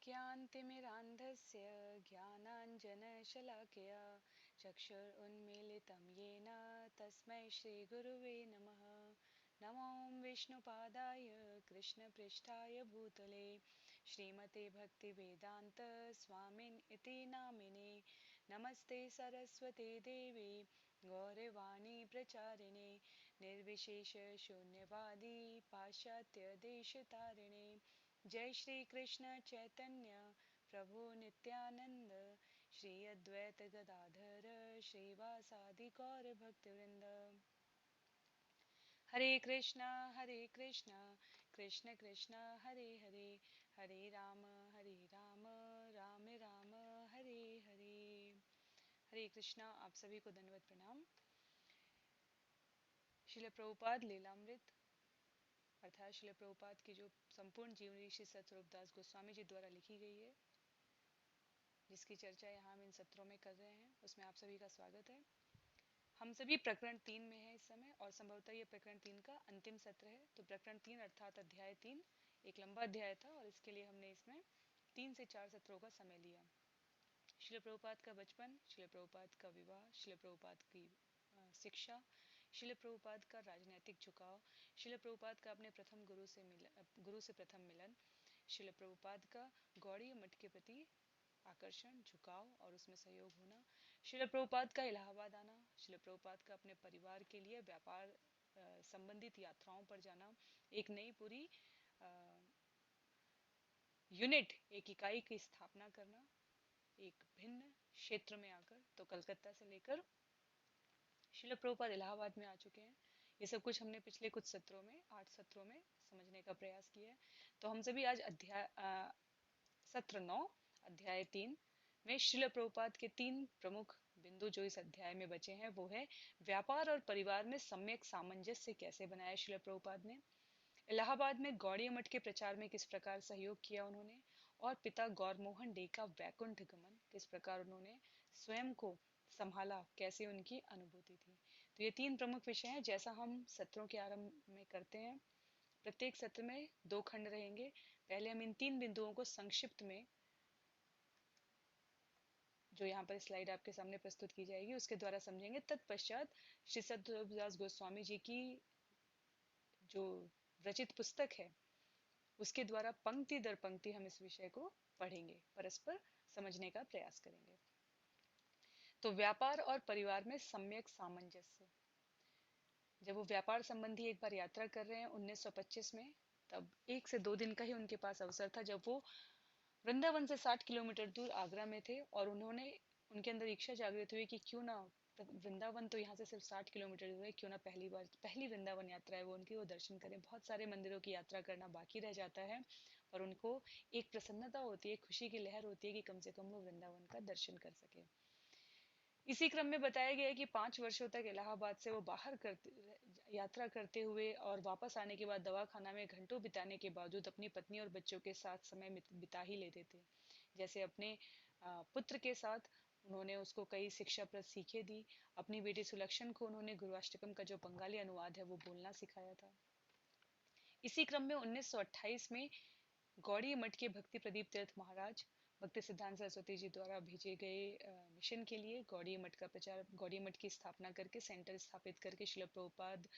अज्ञानतिमिरान्धस्य ज्ञानाञ्जनशलाकया चक्षुरुन्मीलितं येन तस्मै श्रीगुरुवे नमः। नमो विष्णुपादाय कृष्णपृष्ठाय भूतले श्रीमते भक्तिवेदान्त स्वामिन् इति नामिने। नमस्ते सरस्वते देवे गौरवाणी प्रचारिणे निर्विशेष शून्यवादी पाश्चात्य देशतारिणे। जय श्री कृष्ण चैतन्य प्रभु नित्यानंद श्री अद्वैत गदाधर श्रीवासादि गौर भक्तवृंद। हरे कृष्णा कृष्ण कृष्ण हरे हरे हरे राम राम राम हरे हरे। हरे कृष्णा। आप सभी को दंडवत प्रणाम। श्रील प्रभुपाद लीलामृत अर्थात श्रील प्रभुपाद की जो संपूर्ण जीवनी श्री सतरूपदास गोस्वामी जी द्वारा लिखी गई है, जिसकी चर्चा यहाँ हम इन सत्रों में कर रहे हैं, उसमें आप सभी का स्वागत है। हम सभी प्रकरण 3 में हैं इस समय और संभवतः ये प्रकरण 3 का अंतिम सत्र है। तो प्रकरण 3 अर्थात अध्याय 3 एक लंबा अध्याय था और इसके लिए हमने इसमें 3 से 4 सत्रों का समय लिया। श्रील प्रभुपाद का बचपन, श्रील प्रभुपाद का विवाह, श्रील प्रभुपाद की शिक्षा, श्रील प्रभुपाद का राजनीतिक झुकाव, श्रील प्रभुपाद का अपने प्रथम गुरु से प्रथम मिलन, श्रील प्रभुपाद का गौड़ीय मठ के प्रति आकर्षण, झुकाव और उसमें सहयोग होना, श्रील प्रभुपाद का इलाहाबाद आना, श्रील प्रभुपाद का अपने परिवार के लिए व्यापार संबंधित यात्राओं पर जाना, एक नई पूरी यूनिट, एक इकाई की स्थापना करना एक भिन्न क्षेत्र में आकर। तो कलकत्ता से लेकर श्रील प्रभुपाद इलाहाबाद में आ चुके हैं। ये सब कुछ हमने पिछले कुछ सत्रों में 8 सत्रों में समझने का प्रयास किया है। तो हम सभी आज सत्र 9 अध्याय 3 में श्रील प्रभुपाद के 3 प्रमुख बिंदु जो इस अध्याय में बचे हैं वो है व्यापार और परिवार में सम्यक सामंजस्य कैसे बनाया श्रील प्रभुपाद ने, इलाहाबाद में गौड़ीय मठ के प्रचार में किस प्रकार सहयोग किया उन्होंने, और पिता गौरमोहन डे का वैकुंठ गमन किस प्रकार उन्होंने स्वयं को संभाला, कैसे उनकी अनुभूति थी। तो ये 3 प्रमुख विषय हैं। जैसा हम सत्रों के आरंभ में करते हैं, प्रत्येक सत्र में 2 खंड रहेंगे। पहले हम इन 3 बिंदुओं को संक्षिप्त में, जो यहाँ पर स्लाइड आपके सामने प्रस्तुत की जाएगी, उसके द्वारा समझेंगे। तत्पश्चात श्री सतरूपदास गोस्वामी जी की जो रचित पुस्तक है उसके द्वारा पंक्ति दर पंक्ति हम इस विषय को पढ़ेंगे, परस्पर समझने का प्रयास करेंगे। तो व्यापार और परिवार में सम्यक सामंजस्य। जब वो व्यापार संबंधी एक बार यात्रा कर रहे हैं 1925 में, तब 1 से 2 दिन का ही उनके पास अवसर था, जब वो वृंदावन से 60 किलोमीटर दूर आगरा में थे और उनके अंदर इच्छा जागृत हुई कि क्यों ना, वृंदावन तो यहाँ से सिर्फ 60 किलोमीटर दूर है, क्यों ना पहली वृंदावन यात्रा है वो उनकी, वो दर्शन करें। बहुत सारे मंदिरों की यात्रा करना बाकी रह जाता है और उनको एक प्रसन्नता होती है, खुशी की लहर होती है कि कम से कम वो वृंदावन का दर्शन कर सके। इसी क्रम में बताया गया है कि 5 वर्षों तक इलाहाबाद से वो यात्रा करते हुए और वापस आने के बाद दवाखाना में घंटों बिताने के बावजूद अपनी पत्नी और बच्चों के साथ समय बिता ही लेते थे। जैसे अपने पुत्र के साथ उन्होंने उसको कई शिक्षाप्रद सीखें दी। अपनी बेटी सुलक्षण को उन्होंने गुरुअष्टकम का जो बंगाली अनुवाद है वो बोलना सिखाया था। इसी क्रम में 1928 में गौड़ी मठ के भक्ति प्रदीप तीर्थ महाराज भक्ति सिद्धांत सरस्वती जी द्वारा भेजे गए मिशन के लिए गौड़ी मठ का प्रचार, गौड़ी मठ की स्थापना करके सेंटर स्थापित करके श्रील प्रभुपाद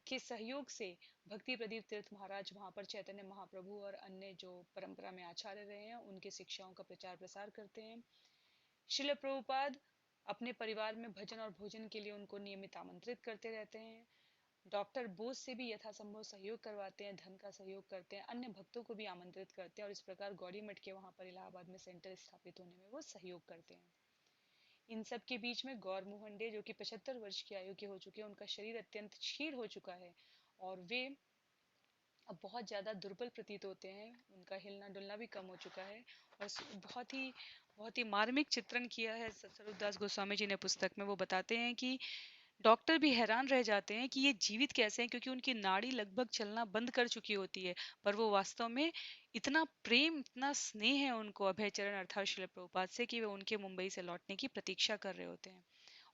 के सहयोग से भक्ति प्रदीप तीर्थ महाराज वहाँ पर चैतन्य महाप्रभु और अन्य जो परंपरा में आचार्य रहे हैं उनके शिक्षाओं का प्रचार प्रसार करते हैं। श्रील प्रभुपाद अपने परिवार में भजन और भोजन के लिए उनको नियमित आमंत्रित करते रहते हैं। डॉक्टर बोस से भी यथासंभव सहयोग करवाते हैं, धन का सहयोग करते हैं, अन्य भक्तों को भी आमंत्रित करते हैं और इस प्रकार गौड़ी मठ के वहाँ पर इलाहाबाद में सेंटर स्थापित होने में वो सहयोग करते हैं। इन सब के बीच में गौर मोहन डे जो कि 75 वर्ष की आयु के हो चुके हैं, उनका शरीर अत्यंत क्षीण हो चुका है और वे अब बहुत ज़्यादा दुर्बल प्रतीत होते हैं, उनका हिलना डुलना भी कम हो चुका है। और बहुत ही मार्मिक चित्रण किया है स्वरूपदास गोस्वामी जी ने पुस्तक में। वो बताते हैं कि डॉक्टर भी हैरान रह जाते हैं कि ये जीवित कैसे हैं, क्योंकि उनकी नाड़ी लगभग चलना बंद कर चुकी होती है, पर वो वास्तव में इतना प्रेम, इतना स्नेह है उनको अभय चरण अर्थात श्रील प्रभुपाद से कि वे उनके मुंबई से लौटने की प्रतीक्षा कर रहे होते हैं।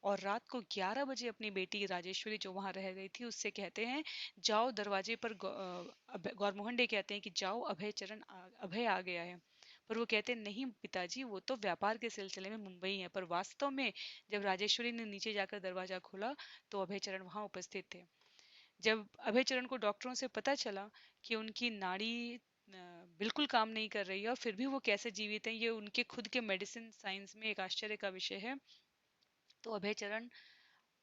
और रात को 11 बजे अपनी बेटी राजेश्वरी जो वहां रह गई थी उससे कहते हैं, जाओ दरवाजे पर, गौरमोहन डे कहते हैं कि जाओ, अभय आ गया है। पर वो कहते नहीं पिताजी, वो तो व्यापार के सिलसिले में मुंबई है। पर वास्तव में जब राजेश्वरी ने नीचे जाकर दरवाजा खोला तो अभयचरण वहां उपस्थित थे। जब अभयचरण को डॉक्टरों से पता चला कि उनकी नाड़ी बिल्कुल काम नहीं कर रही है और फिर भी वो कैसे जीवित हैं, ये उनके खुद के मेडिसिन साइंस में एक आश्चर्य का विषय है। तो अभयचरण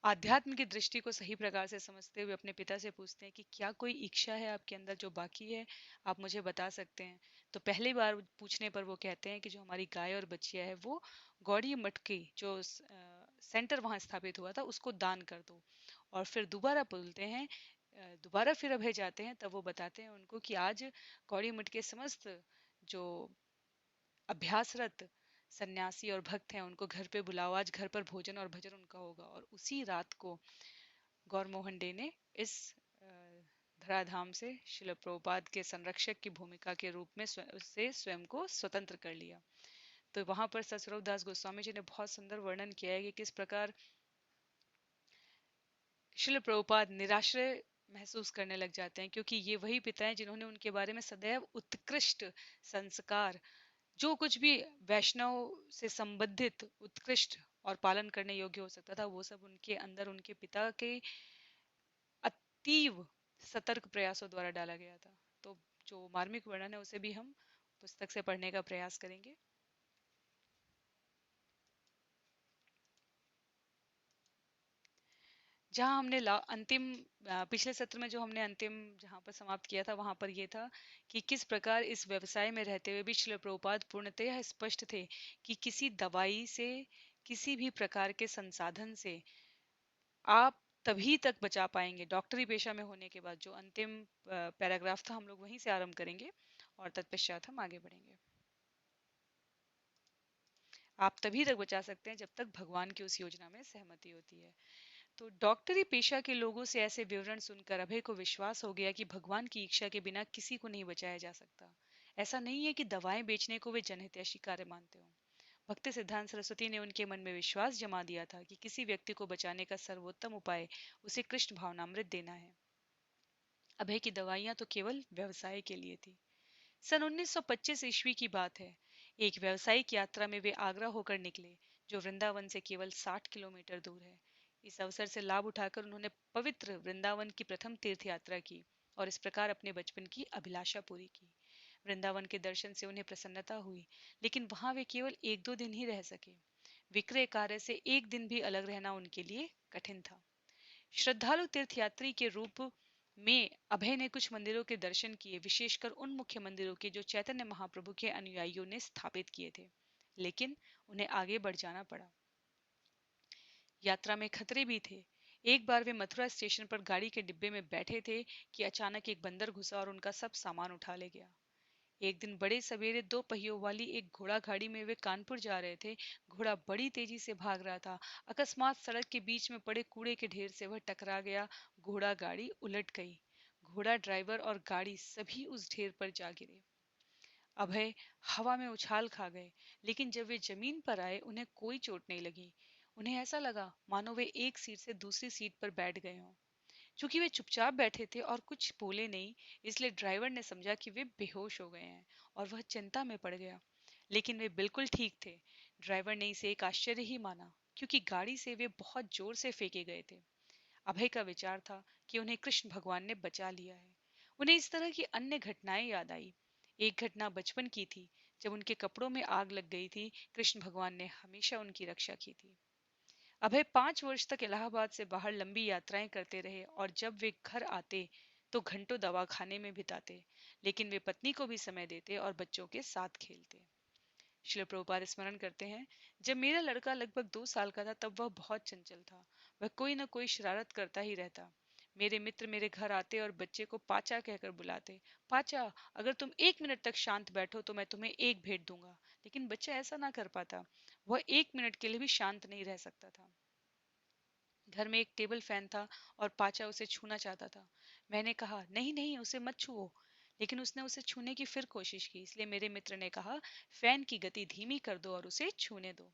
आध्यात्म की दृष्टि को सही प्रकार से समझते हुए अपने पिता से पूछते हैं कि क्या कोई इच्छा है आपके अंदर जो बाकी है, आप मुझे बता सकते हैं। तो पहली बार पूछने पर वो कहते हैं कि जो हमारी गाय और बच्चिया है वो गौड़ी मठ की जो सेंटर वहां स्थापित हुआ था उसको दान कर दो। और फिर दोबारा बोलते हैं, दोबारा फिर अभय जाते हैं, तब वो बताते हैं उनको कि आज गौड़ी मठ के समस्त जो अभ्यासरत सन्यासी और भक्त हैं उनको घर पे बुलाओ, आज घर पर भोजन और भजन उनका होगा। और उसी रात को गौर मोहन डे ने इस धराधाम से शिल प्रभुपाद के संरक्षक की भूमिका के रूप में से स्वयं को स्वतंत्र कर लिया। तो वहां पर सत दास गोस्वामी जी ने बहुत सुंदर वर्णन किया है कि किस प्रकार शिल प्रभुपाद निराश्रय महसूस करने लग जाते हैं, क्योंकि ये वही पिता हैं जिन्होंने उनके बारे में सदैव उत्कृष्ट संस्कार, जो कुछ भी वैष्णव से संबंधित उत्कृष्ट और पालन करने योग्य हो सकता था, वो सब उनके अंदर उनके पिता के अतीव सतर्क प्रयासों द्वारा डाला गया था। तो जो मार्मिक वर्णन है उसे भी हम पुस्तक से पढ़ने का प्रयास करेंगे। जहाँ हमने अंतिम पिछले सत्र में जो हमने अंतिम जहाँ पर समाप्त किया था वहां पर यह था कि किस प्रकार इस व्यवसाय में रहते हुए भी श्रील प्रभुपाद पूर्णतः स्पष्ट थे कि किसी दवाई से, किसी भी प्रकार के संसाधन से आप तभी तक बचा पाएंगे। डॉक्टरी पेशा में होने के बाद जो अंतिम पैराग्राफ था हम लोग वहीं से आरंभ करेंगे और तत्पश्चात हम आगे बढ़ेंगे। आप तभी तक बचा सकते हैं जब तक भगवान की उस योजना में सहमति होती है। तो डॉक्टरी पेशा के लोगों से ऐसे विवरण सुनकर अभय को विश्वास हो गया कि भगवान की इच्छा के बिना किसी को नहीं बचाया जा सकता। ऐसा नहीं है कि दवाएं बेचने को वे जनहितैषी कार्य मानते हो। भक्ति सिद्धांत सरस्वती ने उनके मन में विश्वास जमा दिया था कि किसी व्यक्ति को बचाने का सर्वोत्तम उपाय उसे कृष्ण भावनामृत देना है। अभय की दवाइयां तो केवल व्यवसाय के लिए थी। सन 1925 ईस्वी की बात है। एक व्यावसायिक यात्रा में वे आगरा होकर निकले, जो वृंदावन से केवल 60 किलोमीटर दूर है। इस अवसर से लाभ उठाकर उन्होंने पवित्र वृंदावन की प्रथम तीर्थ यात्रा की और इस प्रकार अपने बचपन की अभिलाषा पूरी की। वृंदावन के दर्शन से उन्हें प्रसन्नता हुई, लेकिन वहां वे केवल एक दो दिन ही रह सके। विक्रय कार्य से एक दिन भी अलग रहना उनके लिए कठिन था। श्रद्धालु तीर्थयात्री के रूप में अभय ने कुछ मंदिरों के दर्शन किए, विशेषकर उन मुख्य मंदिरों के जो चैतन्य महाप्रभु के अनुयायियों ने स्थापित किए थे। लेकिन उन्हें आगे बढ़ जाना पड़ा। यात्रा में खतरे भी थे। एक बार वे मथुरा स्टेशन पर गाड़ी के डिब्बे में बैठे थे कि अचानक एक बंदर घुसा और उनका सब सामान उठा ले गया। एक दिन बड़े सवेरे दो पहियों वाली एक घोड़ा गाड़ी में वे कानपुर जा रहे थे। घोड़ा बड़ी तेजी से भाग रहा था। अकस्मात सड़क के बीच में पड़े कूड़े के ढेर से वह टकरा गया। घोड़ा गाड़ी उलट गई। घोड़ा, ड्राइवर और गाड़ी सभी उस ढेर पर जा गिरे। अभय हवा में उछाल खा गए, लेकिन जब वे जमीन पर आए उन्हें कोई चोट नहीं लगी। उन्हें ऐसा लगा मानो वे एक सीट से दूसरी सीट पर बैठ गए हों। चूंकि वे चुपचाप बैठे थे और कुछ बोले नहीं, इसलिए ड्राइवर ने समझा कि वे बेहोश हो गए हैं और वह चिंता में पड़ गया। लेकिन वे बिल्कुल ठीक थे। ड्राइवर ने इसे एक आश्चर्य ही माना, क्योंकि गाड़ी से वे बहुत जोर से फेंके गए थे। अभय का विचार था कि उन्हें कृष्ण भगवान ने बचा लिया है। उन्हें इस तरह की अन्य घटनाएं याद आई। एक घटना बचपन की थी, जब उनके कपड़ों में आग लग गई थी। कृष्ण भगवान ने हमेशा उनकी रक्षा की थी। अभय 5 वर्ष तक इलाहाबाद से बाहर लंबी यात्राएं करते रहे और जब वे घर आते तो घंटों दवाखाने में बिताते, लेकिन वे पत्नी को भी समय देते और बच्चों के साथ खेलते। श्रील प्रभुपाद स्मरण करते हैं, जब मेरा लड़का लगभग 2 साल का था तब वह बहुत चंचल था। वह कोई न कोई शरारत करता ही रहता। मेरे मित्र मेरे घर आते और बच्चे को पाचा कहकर बुलाते। पाचा, अगर तुम 1 मिनट तक शांत बैठो तो मैं तुम्हें एक भेंट दूंगा। लेकिन बच्चा ऐसा ना कर पाता। वह 1 मिनट के लिए भी शांत नहीं रह सकता था। घर में एक टेबल फैन था और पाचा उसे छूना चाहता था। मैंने कहा, नहीं नहीं, उसे मत छुओ। लेकिन उसने उसे छूने की फिर कोशिश की, इसलिए मेरे मित्र ने कहा, फैन की गति धीमी कर दो और उसे छूने दो।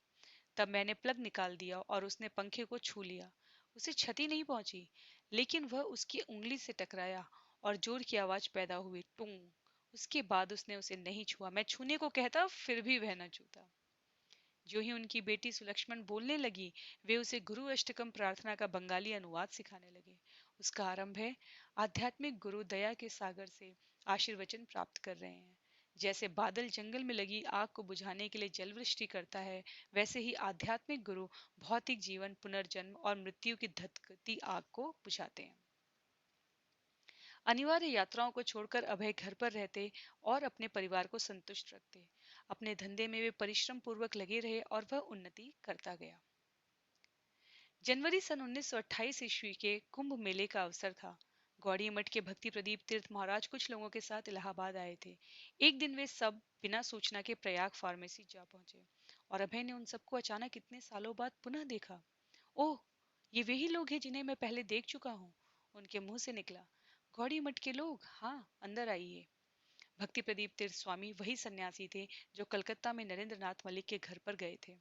तब मैंने प्लग निकाल दिया और उसने पंखे को छू लिया। उसे क्षति नहीं पहुंची, लेकिन वह उसकी उंगली से टकराया और जोर की आवाज पैदा हुई, टूं। उसके बाद उसने उसे नहीं छुआ। मैं छूने को कहता फिर भी वह न छूता। जो ही उनकी बेटी सुलक्ष्मण बोलने लगी, वे उसे गुरु अष्टकम प्रार्थना का बंगाली अनुवाद सिखाने लगे। उसका आरंभ है, आध्यात्मिक गुरु दया के सागर से आशीर्वचन प्राप्त कर रहे हैं। जैसे बादल जंगल में लगी आग को बुझाने के लिए जलवृष्टि करता है, वैसे ही आध्यात्मिक गुरु भौतिक जीवन, पुनर्जन्म और मृत्यु की धधकती आग को बुझाते हैं। अनिवार्य यात्राओं को छोड़कर अभय घर पर रहते और अपने परिवार को संतुष्ट रखते। अपने धंधे में वे परिश्रम पूर्वक लगे रहे और वह उन्नति करता गया। जनवरी सन 1928 ईस्वी के कुंभ मेले का अवसर था। गौड़ी मठ के भक्ति प्रदीप तीर्थ महाराज कुछ लोगों के साथ इलाहाबाद आए थे। एक दिन वे सब बिना सूचना के प्रयाग फार्मेसी जा पहुंचे और अभय ने उन सबको अचानक इतने सालों बाद पुनः देखा। ओह, ये वही लोग हैं जिन्हें मैं पहले देख चुका हूँ, उनके मुंह से निकला। गौड़ी मठ के लोग, हाँ, अंदर आइए। भक्ति प्रदीप तीर्थ स्वामी वही सन्यासी थे जो कलकत्ता में नरेंद्र नाथ मलिक के घर पर गए थे।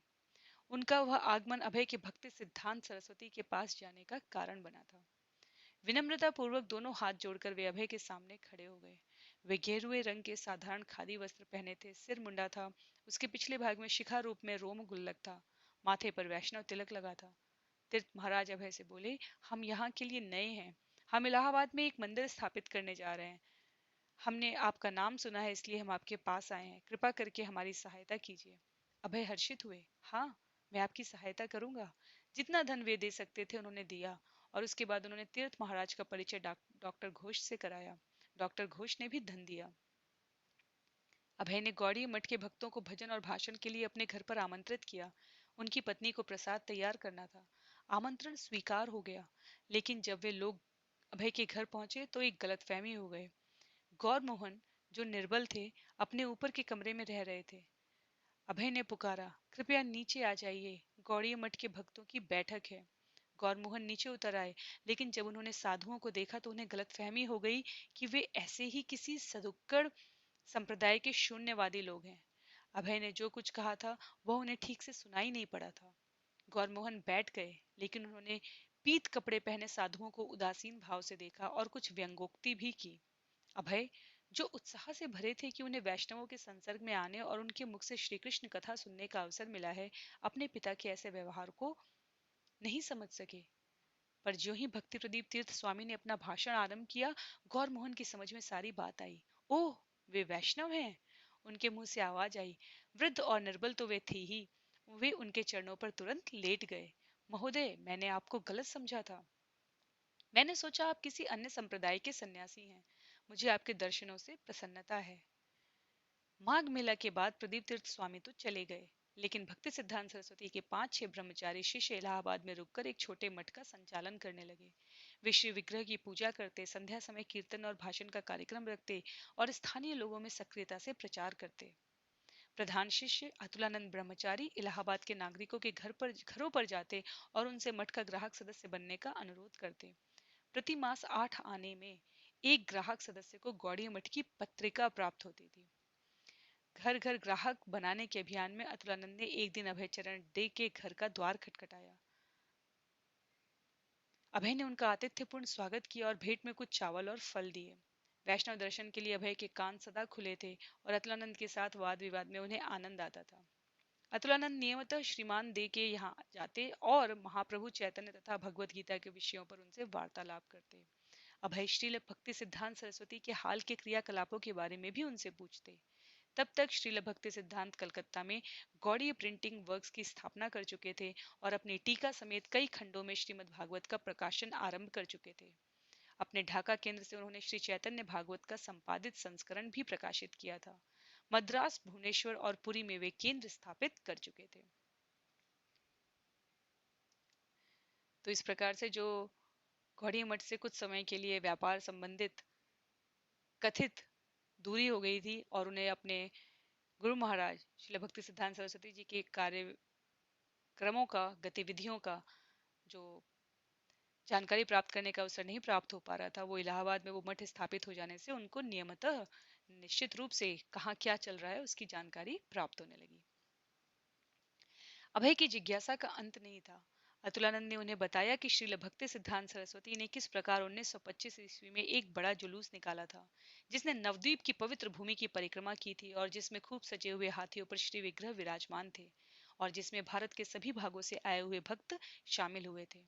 उनका वह आगमन अभय के भक्ति सिद्धांत सरस्वती के पास जाने का कारण बना था। विनम्रता पूर्वक दोनों हाथ जोड़कर वे अभय के सामने खड़े हो गए। वे गेरुए रंग के साधारण खादी वस्त्र पहने थे, सिर मुंडा था, उसके पिछले भाग में शिखा रूप में रोम गुल्लक था, माथे पर वैष्णव तिलक लगा था। तीर्थ महाराज अभय से बोले, हम यहाँ के लिए नए हैं। हम इलाहाबाद में एक मंदिर स्थापित करने जा रहे हैं। हमने आपका नाम सुना है, इसलिए हम आपके पास आए हैं। कृपा करके हमारी सहायता कीजिए। अभय हर्षित हुए। हाँ, मैं आपकी सहायता करूंगा। जितना धन वे दे सकते थे उन्होंने दिया और उसके बाद उन्होंने तीर्थ महाराज का परिचय डॉक्टर घोष से कराया। डॉक्टर घोष ने भी धन दिया। अभय ने गौड़ी मठ के भक्तों को भजन और भाषण के लिए अपने घर पर आमंत्रित किया। उनकी पत्नी को प्रसाद तैयार करना था। आमंत्रण स्वीकार हो गया, लेकिन जब वे लोग अभय के घर पहुंचे तो एक गलतफहमी हो गई। गौर मोहन, जो निर्बल थे, अपने ऊपर के कमरे में रह रहे थे। अभय ने पुकारा, कृपया नीचे आ जाइए, गौड़ी मठ के भक्तों की बैठक है। गौरमोहन नीचे उतर आए, लेकिन जब उन्होंने साधुओं को देखा तो उन्हें गलतफहमी हो गई कि वे ऐसे ही किसी सदुक्कड़ संप्रदाय के शून्यवादी लोग हैं। अभय ने जो कुछ कहा था वह उन्हें ठीक से सुनाई नहीं पड़ा था। गौरमोहन बैठ गए, लेकिन उन्होंने पीत कपड़े पहने साधुओं को उदासीन भाव से देखा और कुछ व्यंगोक्ति भी की। अभय, जो उत्साह से भरे थे कि उन्हें वैष्णवों के संसर्ग में आने और उनके मुख से श्री कृष्ण कथा सुनने का अवसर मिला है, अपने पिता के ऐसे व्यवहार को नहीं समझ सके। पर ज्यों ही भक्ति प्रदीप तीर्थ स्वामी ने अपना भाषण आरंभ किया, गौर मोहन की समझ में सारी बात आई। ओह, वे वैष्णव हैं। उनके मुंह से आवाज आई। वृद्ध और निर्बल तो वे थे ही, वे उनके चरणों पर तुरंत लेट गए। महोदय, मैंने आपको गलत समझा था। मैंने सोचा आप किसी अन्य संप्रदाय के सन्यासी हैं। मुझे आपके दर्शनों से प्रसन्नता है। माघ मेला के बाद प्रदीप तीर्थ स्वामी तो चले गए, लेकिन भक्ति सिद्धांत सरस्वती के 5-6 ब्रह्मचारी शिष्य इलाहाबाद में रुककर एक छोटे मठ का संचालन करने लगे। वे श्री विग्रह की पूजा करते, संध्या समय कीर्तन और भाषण का कार्यक्रम रखते और स्थानीय लोगों में सक्रियता से प्रचार करते। प्रधान शिष्य अतुलानंद ब्रह्मचारी इलाहाबाद के नागरिकों के घरों पर जाते और उनसे मठ का ग्राहक सदस्य बनने का अनुरोध करते। प्रति मास 8 आने में एक ग्राहक सदस्य को गौड़ी मठ की पत्रिका प्राप्त होती थी। घर घर ग्राहक बनाने के अभियान में अतुलानंद ने एक दिन अभय चरण डे के घर का द्वार खटखटाया। अभय ने उनका आतिथ्यपूर्ण स्वागत किया और भेंट में कुछ चावल और फल दिए। वैष्णव दर्शन के लिए अभय के कान सदा खुले थे और अतुलानंद के साथ वाद विवाद में उन्हें आनंद आता था। अतुलानंद नियमितः श्रीमान दे के यहाँ जाते और महाप्रभु चैतन्य तथा भगवत गीता के विषयों पर उनसे वार्तालाप करते। अभय श्रील भक्ति सिद्धांत सरस्वती के हाल के क्रियाकलापों के बारे में भी उनसे पूछते। तब तक श्रील भक्ति सिद्धांत कलकत्ता में गौड़ीय प्रिंटिंग वर्क्स की स्थापना कर चुके थे और अपनी टीका समेत कई खंडों में श्रीमद् भागवत का प्रकाशन आरंभ कर चुके थे। अपने ढाका केंद्र से उन्होंने श्री चैतन्य भागवत का संपादित संस्करण भी प्रकाशित किया था। मद्रास, भुवनेश्वर और पुरी में वे केंद्र स्थापित कर चुके थे। तो इस प्रकार से जो गौड़ीय मठ से कुछ समय के लिए व्यापार संबंधित कथित दूरी हो गई थी और उन्हें अपने गुरु महाराज श्रील भक्ति सिद्धांत सरस्वती जी के कार्यक्रमों का, गतिविधियों का जो जानकारी प्राप्त करने का अवसर नहीं प्राप्त हो पा रहा था, वो इलाहाबाद में वो मठ स्थापित हो जाने से उनको नियमितः निश्चित रूप से कहाँ क्या चल रहा है उसकी जानकारी प्राप्त होने लगी। अभय की जिज्ञासा का अंत नहीं था। अतुलानंद ने उन्हें बताया कि श्रील भक्ति सिद्धांत सरस्वती ने किस प्रकार 1925 ईस्वी में एक बड़ा जुलूस निकाला था, जिसने नवद्वीप की पवित्र भूमि की परिक्रमा की थी और जिसमें खूब सजे हुए हाथियों पर श्री विग्रह विराजमान थे और जिसमें भारत के सभी भागों से आए हुए भक्त शामिल हुए थे।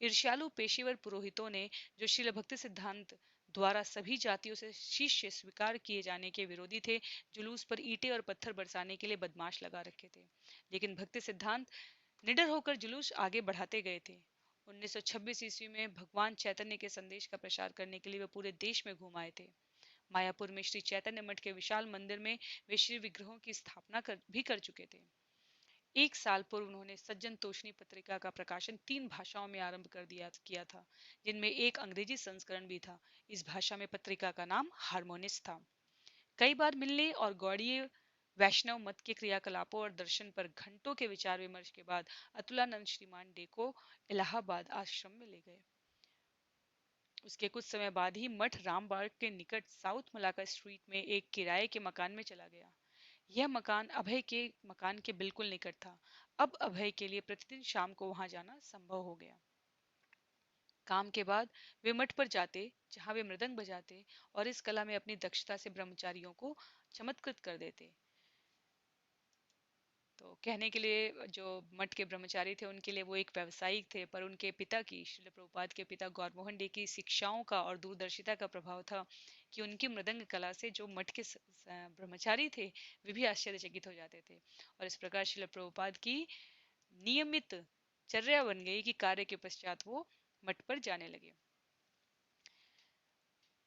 ईर्ष्यालु पेशेवर पुरोहितों ने, जो श्रील भक्ति सिद्धांत द्वारा सभी जातियों से शिष्य स्वीकार किए जाने के विरोधी थे, जुलूस पर ईंटें और पत्थर बरसाने के लिए बदमाश लगा रखे थे। लेकिन भक्ति सिद्धांत निडर होकर जुलूस आगे बढ़ाते गए थे। 1926 ईस्वी में भगवान चैतन्य के संदेश का प्रचार करने के लिए वे पूरे देश में घूम आए थे। मायापुर में श्री चैतन्य मठ के विशाल मंदिर में वे श्री विग्रहों की स्थापना भी कर चुके थे। एक साल पूर्व उन्होंने सज्जन तोषणी पत्रिका का प्रकाशन 3 भाषाओं में आरंभ कर दिया किया था, जिनमें एक अंग्रेजी संस्करण भी था। इस भाषा में पत्रिका का नाम हारमोनिस था। कई बार मिलने और गौड़ीय वैष्णव मत के क्रियाकलापों और दर्शन पर घंटों के विचार विमर्श के बाद अतुलानंद श्रीमान डे को इलाहाबाद आश्रम में ले गए। उसके कुछ समय बाद ही मठ रामबाग के निकट साउथ मलाका स्ट्रीट में एक किराए के मकान में चला गया। यह मकान अभय के मकान के बिल्कुल निकट था। अब अभय के लिए प्रतिदिन शाम को वहां जाना संभव हो गया। काम के बाद वे मठ पर जाते, जहां वे मृदंग बजाते और इस कला में अपनी दक्षता से ब्रह्मचारियों को चमत्कृत कर देते। तो कहने के लिए जो मठ के ब्रह्मचारी थे उनके लिए वो एक व्यावसायिक थे, पर उनके पिता की, श्रील प्रभुपाद के पिता गौरमोहन डे की शिक्षाओं का और दूरदर्शिता का प्रभाव था कि उनकी मृदंग कला से जो मठ के ब्रह्मचारी थे वे भी आश्चर्यचकित हो जाते थे। और इस प्रकार श्रील प्रभुपाद की नियमित चर्या बन गई कि कार्य के पश्चात वो मठ पर जाने लगे।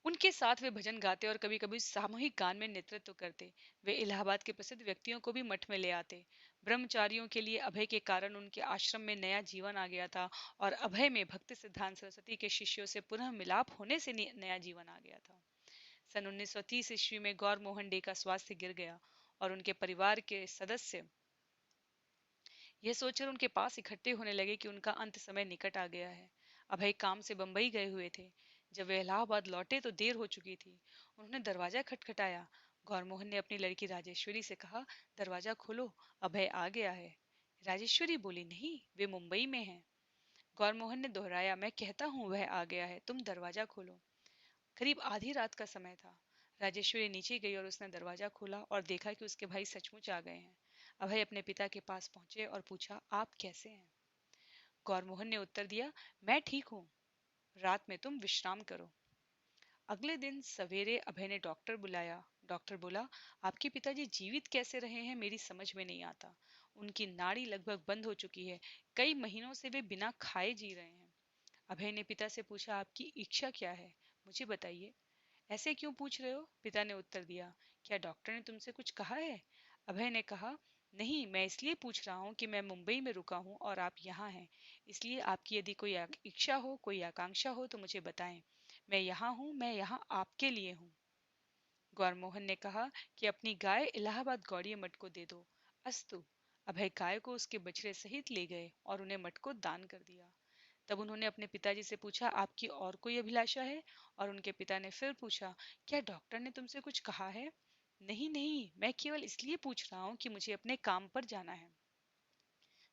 उनके साथ वे भजन गाते और कभी कभी सामूहिक गान में नेतृत्व करते। वे इलाहाबाद के प्रसिद्ध व्यक्तियों को भी मठ में ले आते। ब्रह्मचारियों के लिए अभय के कारण उनके आश्रम में नया जीवन आ गया था और अभय में भक्ति सिद्धांत सरस्वती के शिष्यों से पुनः मिलाप होने से नया जीवन आ गया था। सन 1930 ईस्वी में गौर मोहन डे का स्वास्थ्य गिर गया और उनके परिवार के सदस्य यह सोचकर उनके पास इकट्ठे होने लगे कि उनका अंत समय निकट आ गया है। अभय काम से बंबई गए हुए थे। जब वे इलाहाबाद लौटे तो देर हो चुकी थी। उन्होंने दरवाजा खटखटाया। गौरमोहन ने अपनी लड़की राजेश्वरी से कहा, दरवाजा खोलो, अभय आ गया है। राजेश्वरी बोली, नहीं, वे मुंबई में हैं। गौरमोहन ने दोहराया, मैं कहता हूँ वह आ गया है, तुम दरवाजा खोलो। करीब आधी रात का समय था। राजेश्वरी नीचे गई और उसने दरवाजा खोला और देखा कि उसके भाई सचमुच आ गए हैं। अभय अपने पिता के पास पहुंचे और पूछा, आप कैसे हैं? गौरमोहन ने उत्तर दिया, मैं ठीक हूँ, रात में तुम विश्राम करो। अगले दिन सवेरे अभय ने डॉक्टर बुलाया। डॉक्टर बोला, आपके पिताजी जीवित कैसे रहे हैं मेरी समझ में नहीं आता। उनकी नाड़ी लगभग बंद हो चुकी है। कई महीनों से वे बिना खाए जी रहे हैं। अभय ने पिता से पूछा, आपकी इच्छा क्या है, मुझे बताइए। ऐसे क्यों पूछ रहे हो? पिता ने उत्तर दिया, क्या डॉक्टर ने तुमसे कुछ कहा है? अभय ने कहा, नहीं, मैं इसलिए पूछ रहा हूँ कि मैं मुंबई में रुका हूँ और आप यहाँ हैं। इसलिए आपकी यदि कोई इच्छा हो, कोई आकांक्षा हो तो मुझे बताएं। मैं यहाँ हूँ, मैं यहाँ आपके लिए हूँ। गौरमोहन ने कहा कि अपनी गाय इलाहाबाद गौड़िया मठ को दे दो। अस्तु। अभय गाय को उसके बछड़े सहित ले गए और उन्हें मठ को दान कर दिया। तब उन्होंने अपने पिताजी से पूछा, आपकी और कोई अभिलाषा है? और उनके पिता ने फिर पूछा, क्या डॉक्टर ने तुमसे कुछ कहा है? नहीं नहीं, मैं केवल इसलिए पूछ रहा हूँ कि मुझे अपने काम पर जाना है।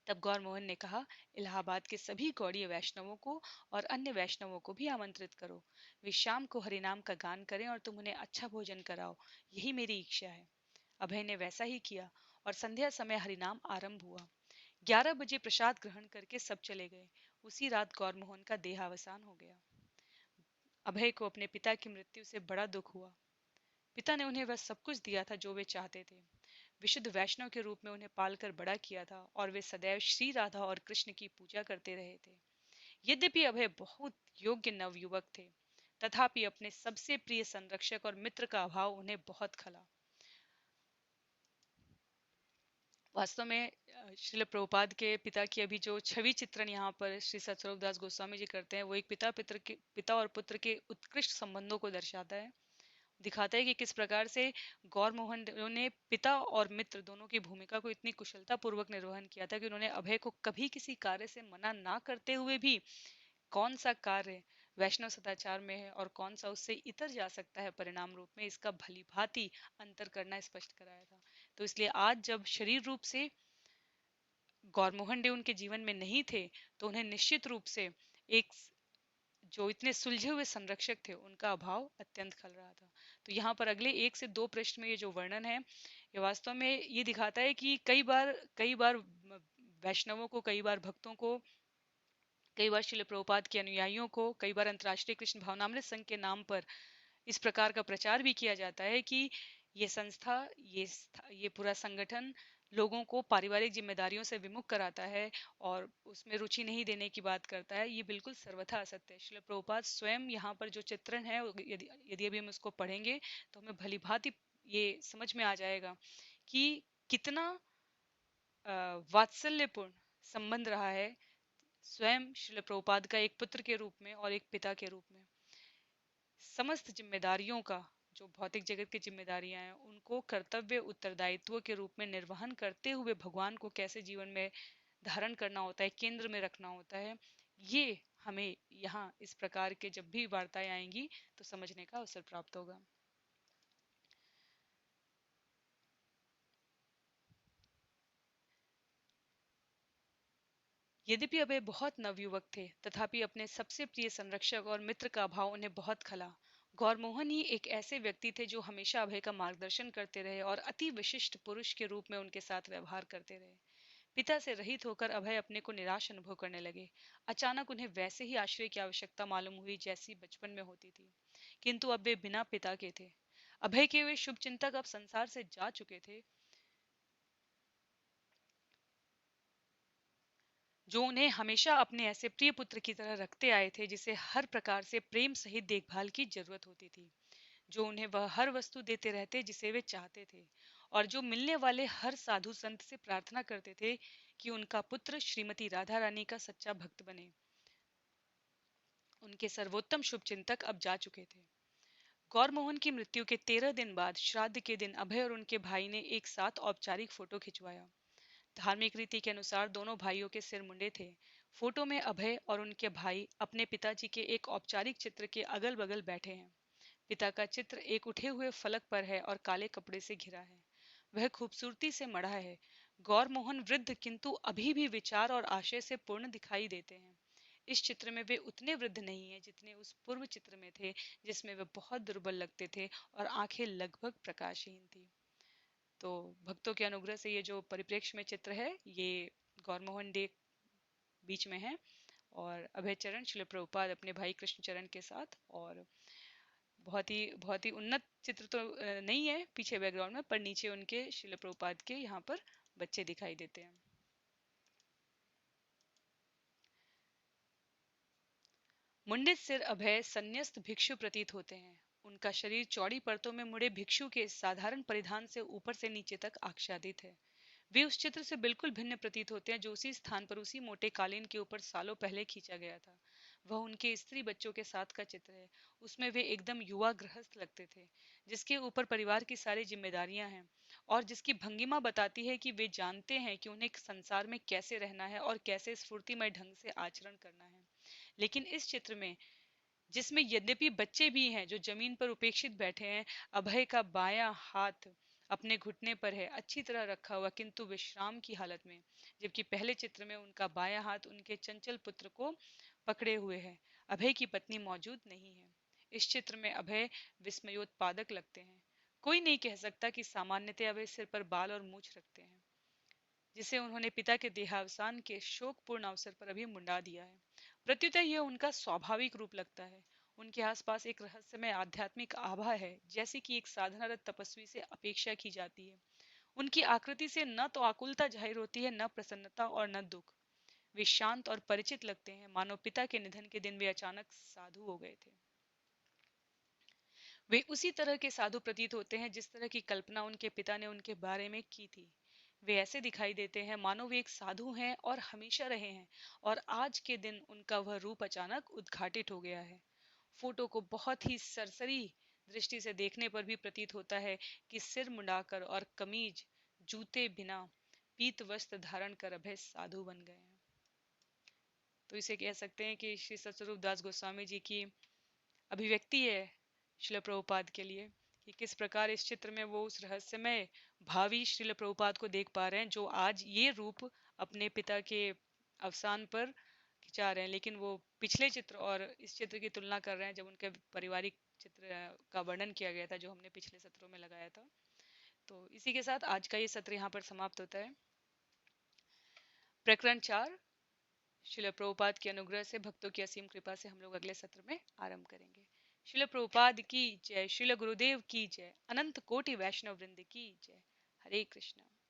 तब गौरमोहन ने कहा, इलाहाबाद के सभी गौड़ीय वैष्णवों को और अन्य वैष्णवों को भी आमंत्रित करो। वे शाम को हरिनाम का गान करें और तुम उन्हें अच्छा भोजन कराओ। यही मेरी इच्छा है। अभय ने वैसा ही किया और संध्या समय हरिनाम आरंभ हुआ। 11 बजे प्रसाद ग्रहण करके सब चले गए। उसी रात गौरमोहन का देहावसान हो गया। अभय को अपने पिता की मृत्यु से बड़ा दुख हुआ। पिता ने उन्हें वह सब कुछ दिया था जो वे चाहते थे। विशुद्ध वैष्णव के रूप में उन्हें पालकर बड़ा किया था और वे सदैव श्री राधा और कृष्ण की पूजा करते रहे थे। यद्यपि अभय बहुत योग्य नवयुवक थे, तथापि अपने सबसे प्रिय संरक्षक और मित्र का अभाव उन्हें बहुत खला। वास्तव में श्रील प्रभुपाद के पिता की अभी जो छवि चित्रण यहाँ पर श्री सतस्वरूप दास गोस्वामी जी करते हैं, वो एक पिता और पुत्र के उत्कृष्ट संबंधों को दर्शाता है। दिखाता है कि किस प्रकार से गौर मोहन ने पिता और मित्र दोनों की भूमिका को इतनी कुशलता पूर्वक निर्वहन किया था कि उन्होंने अभय को कभी किसी कार्य से मना ना करते हुए भी कौन सा कार्य वैष्णव सदाचार में है और कौन सा उससे इतर जा सकता है परिणाम रूप में, इसका भली भांति अंतर करना स्पष्ट कराया था। तो इसलिए आज जब शरीर रूप से गौरमोहन डे उनके जीवन में नहीं थे तो उन्हें निश्चित रूप से एक जो इतने सुलझे हुए संरक्षक थे उनका अभाव अत्यंत खल रहा था। तो यहाँ पर अगले 1 से 2 पृष्ठ में ये जो वर्णन है ये वास्तव में ये दिखाता है कि कई बार वैष्णवों को, कई बार भक्तों को, कई बार श्रील प्रभुपाद के अनुयायियों को, कई बार अंतर्राष्ट्रीय कृष्ण भावनामृत संघ के नाम पर इस प्रकार का प्रचार भी किया जाता है कि ये संस्था, ये पूरा संगठन लोगों को पारिवारिक जिम्मेदारियों से विमुख कराता है और उसमें रुचि नहीं देने की बात करता है। ये बिल्कुल सर्वथा असत्य है। श्रील प्रभुपाद स्वयं यहाँ पर जो चित्रण है, यदि यदि अभी हम उसको पढ़ेंगे तो हमें भली भांति ये समझ में आ जाएगा कि कितना वात्सल्यपूर्ण संबंध रहा है स्वयं श्रील प्रभुपाद का एक पुत्र के रूप में और एक पिता के रूप में। समस्त जिम्मेदारियों का, जो भौतिक जगत की जिम्मेदारियां हैं, उनको कर्तव्य उत्तरदायित्व के रूप में निर्वहन करते हुए भगवान को कैसे जीवन में धारण करना होता है, केंद्र में रखना होता है, ये हमें यहाँ इस प्रकार के जब भी वार्ताएं आएंगी तो समझने का अवसर प्राप्त होगा। यद्यपि अभय बहुत नवयुवक थे तथापि अपने सबसे प्रिय संरक्षक और मित्र का अभाव उन्हें बहुत खला। गौरमोहन ही एक ऐसे व्यक्ति थे जो हमेशा अभय का मार्गदर्शन करते रहे और अति विशिष्ट पुरुष के रूप में उनके साथ व्यवहार करते रहे। पिता से रहित होकर अभय अपने को निराश अनुभव करने लगे। अचानक उन्हें वैसे ही आश्रय की आवश्यकता मालूम हुई जैसी बचपन में होती थी, किंतु अब वे बिना पिता के थे। अभय के वे शुभ चिंतक अब संसार से जा चुके थे, जो उन्हें हमेशा अपने ऐसे प्रिय पुत्र की तरह रखते आए थे, जिसे हर प्रकार से प्रेम सहित देखभाल की जरूरत होती थी, जो उन्हें वह हर वस्तु देते रहते जिसे वे चाहते थे, और जो मिलने वाले हर साधु संत से प्रार्थना करते थे कि उनका पुत्र श्रीमती राधा रानी का सच्चा भक्त बने। उनके सर्वोत्तम शुभचिंतक अब जा चुके थे। गौरमोहन की मृत्यु के 13 दिन बाद श्राद्ध के दिन अभय और उनके भाई ने एक साथ औपचारिक फोटो खिंचवाया। धार्मिक रीति के अनुसार दोनों भाइयों के सिर मुंडे थे। फोटो में अभय और उनके भाई अपने पिताजी के एक औपचारिक चित्र के अगल बगल बैठे हैं। पिता का चित्र एक उठे हुए फलक पर है और काले कपड़े से घिरा है। वह खूबसूरती से मढ़ा है। गौरमोहन वृद्ध किंतु अभी भी विचार और आशय से पूर्ण दिखाई देते हैं। इस चित्र में वे उतने वृद्ध नहीं हैं जितने उस पूर्व चित्र में थे, जिसमें वे बहुत दुर्बल लगते थे और आंखें लगभग प्रकाशहीन थी। तो भक्तों के अनुग्रह से ये जो परिप्रेक्ष्य में चित्र है, ये गौरमोहन डे बीच में है और अभय चरण श्रील प्रभुपाद अपने भाई कृष्ण चरण के साथ। और बहुत ही उन्नत चित्र तो नहीं है पीछे बैकग्राउंड में, पर नीचे उनके श्रील प्रभुपाद के यहाँ पर बच्चे दिखाई देते हैं। मुंडित सिर अभय संन्यस्त भिक्षु प्रतीत होते हैं। उनका शरीर चौड़ी परतों में मुड़े भिक्षु के साधारण परिधान से ऊपर से नीचे तक आच्छादित है। वे उस चित्र से बिल्कुल भिन्न प्रतीत होते हैं जो उसी स्थान पर उसी मोटे कालीन के ऊपर सालों पहले खींचा गया था। वह उनके स्त्री बच्चों के साथ का चित्र है। उसमें वे एकदम युवा गृहस्थ लगते थे, जिसके ऊपर परिवार की सारी जिम्मेदारियां हैं और जिसकी भंगिमा बताती है कि वे जानते हैं कि उन्हें संसार में कैसे रहना है और कैसे स्फूर्तिमय ढंग से आचरण करना है। लेकिन इस चित्र में, जिसमें यद्यपि बच्चे भी हैं जो जमीन पर उपेक्षित बैठे हैं, अभय का बायां हाथ अपने घुटने पर है, अच्छी तरह रखा हुआ किंतु विश्राम की हालत में, जबकि पहले चित्र में उनका बायां हाथ उनके चंचल पुत्र को पकड़े हुए है। अभय की पत्नी मौजूद नहीं है। इस चित्र में अभय विस्मयोत्पादक लगते हैं। कोई नहीं कह सकता कि सामान्यतः वे सिर पर बाल और मूछ रखते हैं, जिसे उन्होंने पिता के देहावसान के शोकपूर्ण अवसर पर अभी मुंडा दिया है। प्रत्युतः यह उनका स्वाभाविक रूप लगता है। उनके आसपास एक रहस्यमय आध्यात्मिक आभा है, जैसे कि एक साधनारत तपस्वी से अपेक्षा की जाती है। उनकी आकृति से न तो आकुलता जाहिर होती है, न प्रसन्नता और न दुख। वे शांत और परिचित लगते हैं, मानो पिता के निधन के दिन वे अचानक साधु हो गए थे। वे उसी तरह के साधु प्रतीत होते हैं जिस तरह की कल्पना उनके पिता ने उनके बारे में की थी। वे ऐसे दिखाई देते हैं मानो वे एक साधु हैं और हमेशा रहे हैं, और आज के दिन उनका वह रूप अचानक उद्घाटित हो गया है। फोटो को बहुत ही सरसरी दृष्टि से देखने पर भी प्रतीत होता है कि सिर मुंडाकर और कमीज जूते बिना पीत वस्त्र धारण कर अभय साधु बन गए हैं। तो इसे कह सकते हैं कि श्री सतस्वरूप दास गोस्वामी जी की अभिव्यक्ति है श्रील प्रभुपाद के लिए, कि किस प्रकार इस चित्र में वो उस रहस्यमय भावी श्रील प्रभुपाद को देख पा रहे हैं जो आज ये रूप अपने पिता के अवसान पर खिंचा रहे हैं, लेकिन वो पिछले चित्र और इस चित्र की तुलना कर रहे हैं जब उनके पारिवारिक चित्र का वर्णन किया गया था, जो हमने पिछले सत्रों में लगाया था। तो इसी के साथ आज का ये सत्र यहाँ पर समाप्त होता है। प्रकरण 4 शिल प्रभुपाद के अनुग्रह से, भक्तों की असीम कृपा से हम लोग अगले सत्र में आरंभ करेंगे। शिल प्रभुपाद की जय, शिल गुरुदेव की जय, अनंत कोटि वैष्णव वृंद की जय। हरे कृष्णा।